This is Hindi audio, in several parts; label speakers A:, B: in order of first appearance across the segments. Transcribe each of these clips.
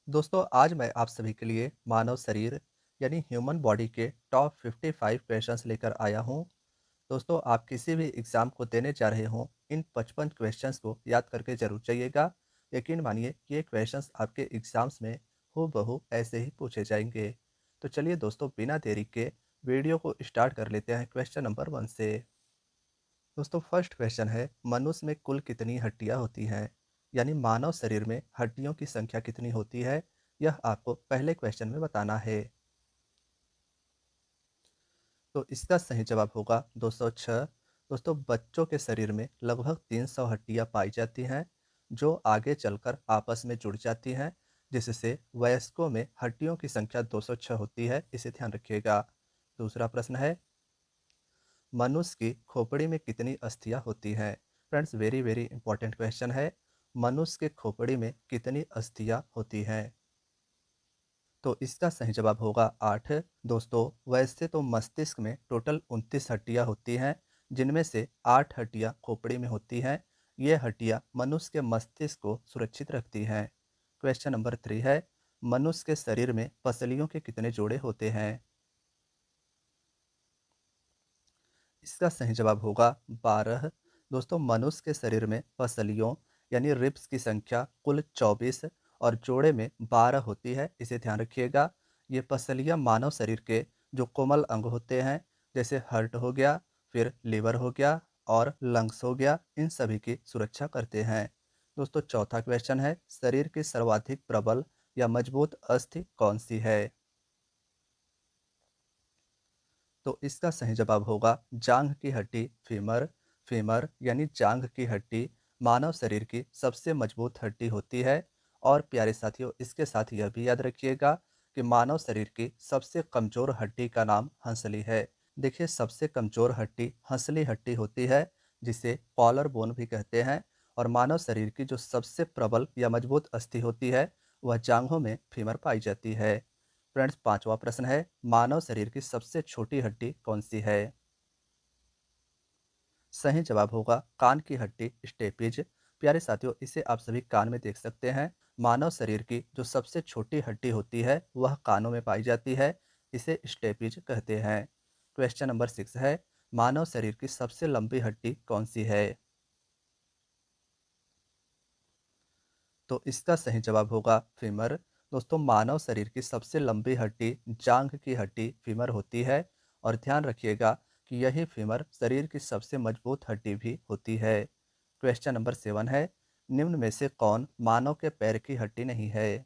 A: दोस्तों आज मैं आप सभी के लिए मानव शरीर यानी ह्यूमन बॉडी के टॉप 55 क्वेश्चंस लेकर आया हूं। दोस्तों आप किसी भी एग्ज़ाम को देने जा रहे हों, इन 55 क्वेश्चंस को याद करके ज़रूर जाइएगा। यकीन मानिए कि ये क्वेश्चंस आपके एग्ज़ाम्स में हूबहू ऐसे ही पूछे जाएंगे। तो चलिए दोस्तों बिना देरी के वीडियो को स्टार्ट कर लेते हैं क्वेश्चन नंबर 1 से। दोस्तों फर्स्ट क्वेश्चन है, मनुष्य में कुल कितनी हड्डियां होती हैं? यानी मानव शरीर में हड्डियों की संख्या कितनी होती है, यह आपको पहले क्वेश्चन में बताना है। तो इसका सही जवाब होगा 206। दोस्तों बच्चों के शरीर में लगभग 300 हड्डियां पाई जाती हैं, जो आगे चलकर आपस में जुड़ जाती हैं, जिससे वयस्कों में हड्डियों की संख्या 206 होती है। इसे ध्यान रखिएगा। दूसरा प्रश्न है, मनुष्य की खोपड़ी में कितनी अस्थियां होती हैं? Friends very very important question है। मनुष्य के खोपड़ी में कितनी अस्थियां होती हैं? तो इसका सही जवाब होगा 8। दोस्तों वैसे तो मस्तिष्क में टोटल 29 हड्डियां होती हैं, जिनमें से 8 हड्डियां खोपड़ी में होती हैं। ये हड्डियां मनुष्य के मस्तिष्क को सुरक्षित रखती हैं। क्वेश्चन नंबर 3 है, मनुष्य के शरीर में पसलियों के कितने जोड़े होते हैं? इसका सही जवाब होगा 12। दोस्तों मनुष्य के शरीर में पसलियों यानी रिब्स की संख्या कुल 24 और जोड़े में 12 होती है। इसे ध्यान रखिएगा। ये पसलियां मानव शरीर के जो कोमल अंग होते हैं, जैसे हार्ट हो गया, फिर लीवर हो गया और लंग्स हो गया, इन सभी की सुरक्षा करते हैं। दोस्तों चौथा क्वेश्चन है, शरीर की सर्वाधिक प्रबल या मजबूत अस्थि कौन सी है? तो इसका सही जवाब होगा जांघ की हड्डी फीमर। फीमर यानी जांघ की हड्डी मानव शरीर की सबसे मजबूत हड्डी होती है। और प्यारे साथियों, इसके साथ यह भी याद रखिएगा कि मानव शरीर की सबसे कमजोर हड्डी का नाम हंसली है। देखिए सबसे कमजोर हड्डी हंसली हड्डी होती है, जिसे कॉलर बोन भी कहते हैं। और मानव शरीर की जो सबसे प्रबल या मजबूत अस्थि होती है, वह जांघों में फीमर पाई जाती है। फ्रेंड्स पांचवा प्रश्न है, मानव शरीर की सबसे छोटी हड्डी कौन सी है? सही जवाब होगा कान की हड्डी स्टेपिज। प्यारे साथियों, इसे आप सभी कान में देख सकते हैं। मानव शरीर की जो सबसे छोटी हड्डी होती है, वह कानों में पाई जाती है। इसे स्टेपिज कहते हैं। क्वेश्चन नंबर 6 है, मानव शरीर की सबसे लंबी हड्डी कौन सी है? तो इसका सही जवाब होगा फीमर। दोस्तों मानव शरीर की सबसे लंबी हड्डी जांघ की हड्डी फीमर होती है। और ध्यान रखिएगा कि यही फीमर शरीर की सबसे मजबूत हड्डी भी होती है। क्वेश्चन नंबर 7 है, निम्न में से कौन मानव के पैर की हड्डी नहीं है?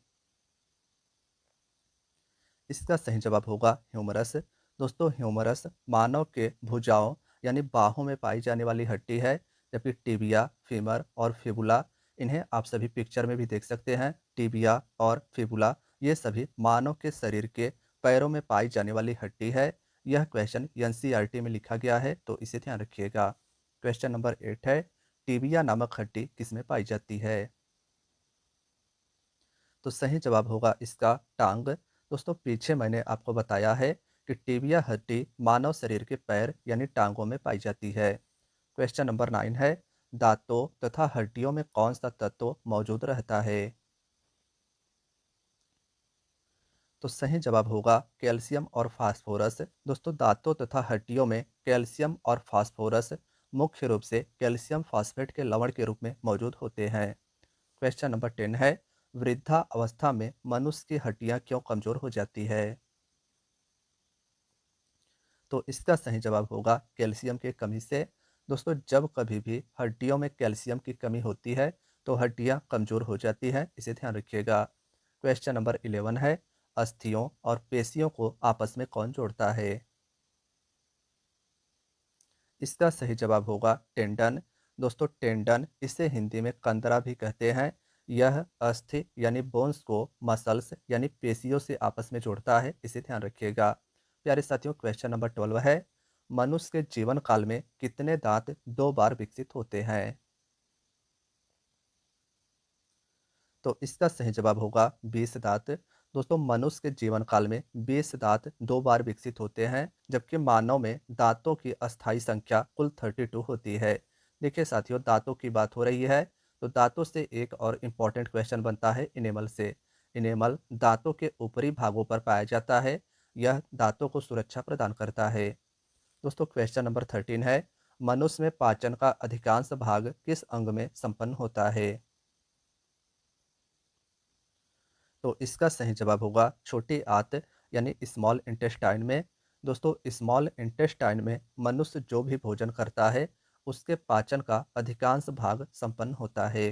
A: इसका सही जवाब होगा ह्यूमरस। दोस्तों ह्यूमरस मानव के भुजाओं यानी बाहों में पाई जाने वाली हड्डी है। जबकि टिबिया, फीमर और फिबुला, इन्हें आप सभी पिक्चर में भी देख सकते हैं। टिबिया और फिबुला ये सभी मानव के शरीर के पैरों में पाई जाने वाली हड्डी है। यह क्वेश्चन एनसीईआरटी में लिखा गया है, तो इसे ध्यान रखिएगा। क्वेश्चन नंबर 8 है, टिबिया नामक हड्डी किसमें पाई जाती है? तो सही जवाब होगा इसका टांग। दोस्तों पीछे मैंने आपको बताया है कि टिबिया हड्डी मानव शरीर के पैर यानी टांगों में पाई जाती है। क्वेश्चन नंबर 9 है, दांतों तथा हड्डियों में कौन सा तत्व मौजूद रहता है? तो सही जवाब होगा कैल्शियम और फास्फोरस। दोस्तों दांतों तथा हड्डियों में कैल्शियम और फास्फोरस मुख्य रूप से कैल्शियम फास्फेट के लवण के रूप में मौजूद होते हैं। क्वेश्चन नंबर 10 है, वृद्धा अवस्था में मनुष्य की हड्डियां क्यों कमजोर हो जाती है? तो इसका सही जवाब होगा कैल्शियम की कमी से। दोस्तों जब कभी भी हड्डियों में कैल्शियम की कमी होती है, तो हड्डियां कमजोर हो जाती हैं। इसे ध्यान रखिएगा। क्वेश्चन नंबर 11 है, अस्थियों और पेशियों को आपस में कौन जोड़ता है? इसका सही जवाब होगा टेंडन। दोस्तों टेंडन, इसे हिंदी में कंदरा भी कहते हैं। यह अस्थि यानी बोन्स को मसल्स यानी पेशियों से आपस में जोड़ता है। इसे ध्यान रखिएगा। प्यारे साथियों क्वेश्चन नंबर 12 है, मनुष्य के जीवन काल में कितने दांत 2 बार विकसित होते हैं? तो इसका सही जवाब होगा 20 दांत। दोस्तों मनुष्य के जीवन काल में 20 दांत 2 बार विकसित होते हैं, जबकि मानव में दांतों की अस्थायी संख्या कुल 32 होती है। देखिए साथियों, दांतों की बात हो रही है, तो दांतों से एक और इम्पॉर्टेंट क्वेश्चन बनता है इनेमल से। इनेमल दांतों के ऊपरी भागों पर पाया जाता है। यह दांतों को सुरक्षा प्रदान करता है। दोस्तों क्वेश्चन नंबर 13 है, मनुष्य में पाचन का अधिकांश भाग किस अंग में संपन्न होता है? तो इसका सही जवाब होगा छोटी आंत यानी स्मॉल इंटेस्टाइन में। दोस्तों स्मॉल इंटेस्टाइन में मनुष्य जो भी भोजन करता है उसके पाचन का अधिकांश भाग संपन्न होता है।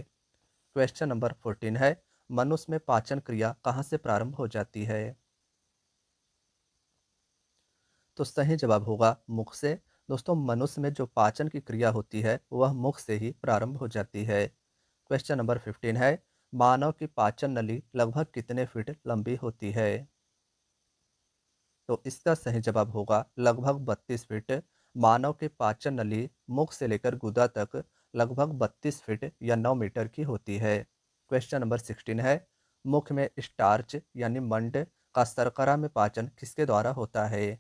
A: क्वेश्चन नंबर 14 है, मनुष्य में पाचन क्रिया कहाँ से प्रारंभ हो जाती है? तो सही जवाब होगा मुख से। दोस्तों मनुष्य में जो पाचन की क्रिया होती है वह मुख से ही प्रारंभ हो जाती है। क्वेश्चन नंबर 15 है, मानव की पाचन नली लगभग कितने फीट लंबी होती है? तो इसका सही जवाब होगा लगभग 32 फीट। मानव की पाचन नली मुख से लेकर गुदा तक लगभग 32 फीट या 9 मीटर की होती है। क्वेश्चन नंबर 16 है, मुख में स्टार्च यानी मंड का शर्करा में पाचन किसके द्वारा होता है?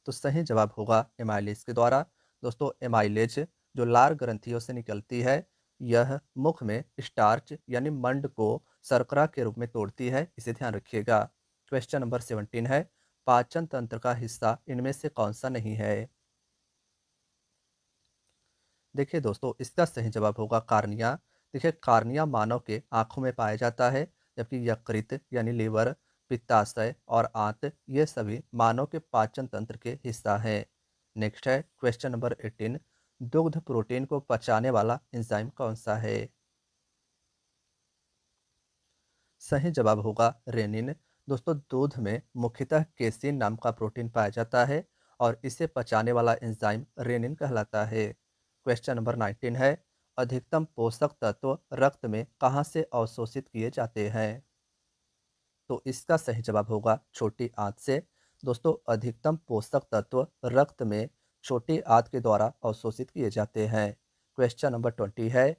A: तो सही जवाब होगा एमाइलेज के द्वारा। दोस्तों एमाइलेज जो लार ग्रंथियों से निकलती है, यह मुख में स्टार्च यानी मंड को शर्करा के रूप में तोड़ती है, इसे ध्यान रखिएगा। क्वेश्चन नंबर 17 है, पाचन तंत्र का हिस्सा इनमें से कौन सा नहीं है? देखिए दोस्तों इसका सही जवाब होगा कार्निया। देखिए कार्निया मानव के आंखों में पाया जाता है, जबकि यकृत यानी लीवर, पित्ताशय और आंत ये सभी मानव के पाचन तंत्र के हिस्सा हैं। नेक्स्ट है क्वेश्चन नंबर 18, दुग्ध प्रोटीन को पचाने वाला एंजाइम कौन सा है? सही जवाब होगा रेनिन। दोस्तों दूध में मुख्यतः केसीन नाम का प्रोटीन पाया जाता है और इसे पचाने वाला एंजाइम रेनिन कहलाता है। क्वेश्चन नंबर 19 है, अधिकतम पोषक तत्व रक्त में कहाँ से अवशोषित किए जाते हैं? तो इसका सही जवाब होगा छोटी आंत से। दोस्तों अधिकतम पोषक तत्व रक्त में छोटी आंत के द्वारा अवशोषित किए जाते हैं। क्वेश्चन नंबर 20 है,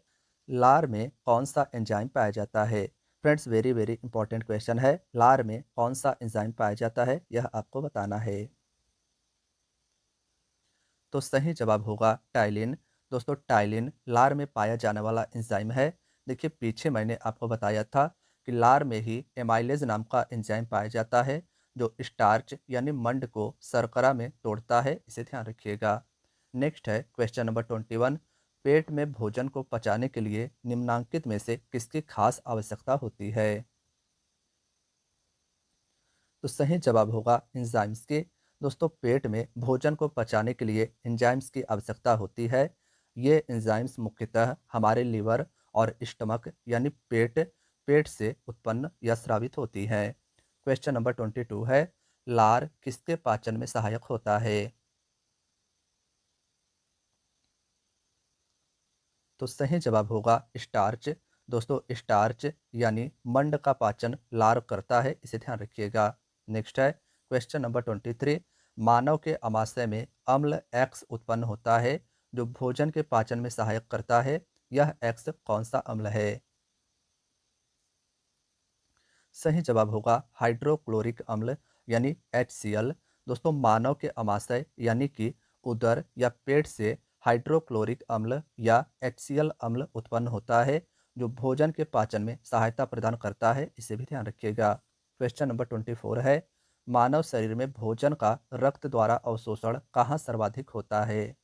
A: लार में कौन सा एंजाइम पाया जाता है? Friends very very important question है, लार में कौन सा एंजाइम पाया जाता है यह आपको बताना है। तो सही जवाब होगा टाइलिन। दोस्तों टाइलिन लार में पाया जाने वाला एंजाइम है। देखिए पीछे मैंने आपको बताया था कि लार में ही एमाइलेज नाम का एंजाइम पाया जाता है जो स्टार्च यानी मंड को शर्करा में तोड़ता है, इसे ध्यान रखिएगा। नेक्स्ट है क्वेश्चन नंबर 21, पेट में भोजन को पचाने के लिए निम्नांकित में से किसकी खास आवश्यकता होती है? तो सही जवाब होगा एंजाइम्स की। दोस्तों पेट में भोजन को पचाने के लिए एंजाइम्स की आवश्यकता होती है। ये एंजाइम्स मुख्यतः हमारे लीवर और स्टमक यानी पेट पेट से उत्पन्न या स्रावित होती हैं। क्वेश्चन नंबर 22 है, लार किसके पाचन में सहायक होता है? तो सही जवाब होगा स्टार्च। दोस्तों स्टार्च यानी मंड का पाचन लार करता है, इसे ध्यान रखिएगा। नेक्स्ट है क्वेश्चन नंबर 23, मानव के अमाशय में अम्ल एक्स उत्पन्न होता है जो भोजन के पाचन में सहायक करता है, यह एक्स कौन सा अम्ल है? सही जवाब होगा हाइड्रोक्लोरिक अम्ल यानी HCl। दोस्तों मानव के अमाशय यानी कि उदर या पेट से हाइड्रोक्लोरिक अम्ल या HCl अम्ल उत्पन्न होता है जो भोजन के पाचन में सहायता प्रदान करता है, इसे भी ध्यान रखिएगा। क्वेश्चन नंबर 24 है, मानव शरीर में भोजन का रक्त द्वारा अवशोषण कहाँ सर्वाधिक होता है?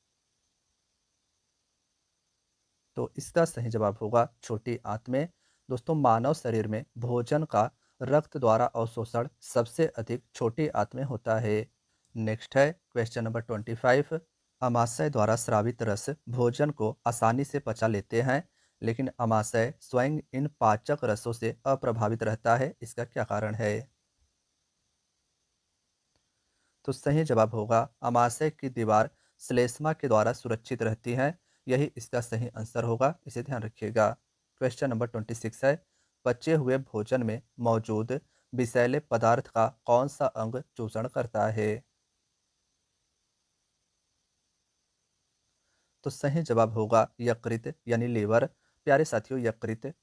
A: तो इसका सही जवाब होगा छोटी आंत में। दोस्तों मानव शरीर में भोजन का रक्त द्वारा अवशोषण सबसे अधिक छोटी आंत में होता है। नेक्स्ट है क्वेश्चन नंबर 25, अमाशय द्वारा स्रावित रस भोजन को आसानी से पचा लेते हैं, लेकिन अमाशय स्वयं इन पाचक रसों से अप्रभावित रहता है, इसका क्या कारण है? तो सही जवाब होगा अमाशय की दीवार श्लेष्मा के द्वारा सुरक्षित रहती है, यही इसका सही आंसर होगा, इसे ध्यान रखिएगा। क्वेश्चन नंबर 26 है, पचे हुए भोजन में मौजूद विषैले पदार्थ का कौन सा अंग चूषण करता है? तो सही जवाब होगा यकृत यानी लीवर। प्यारे साथियों यकृत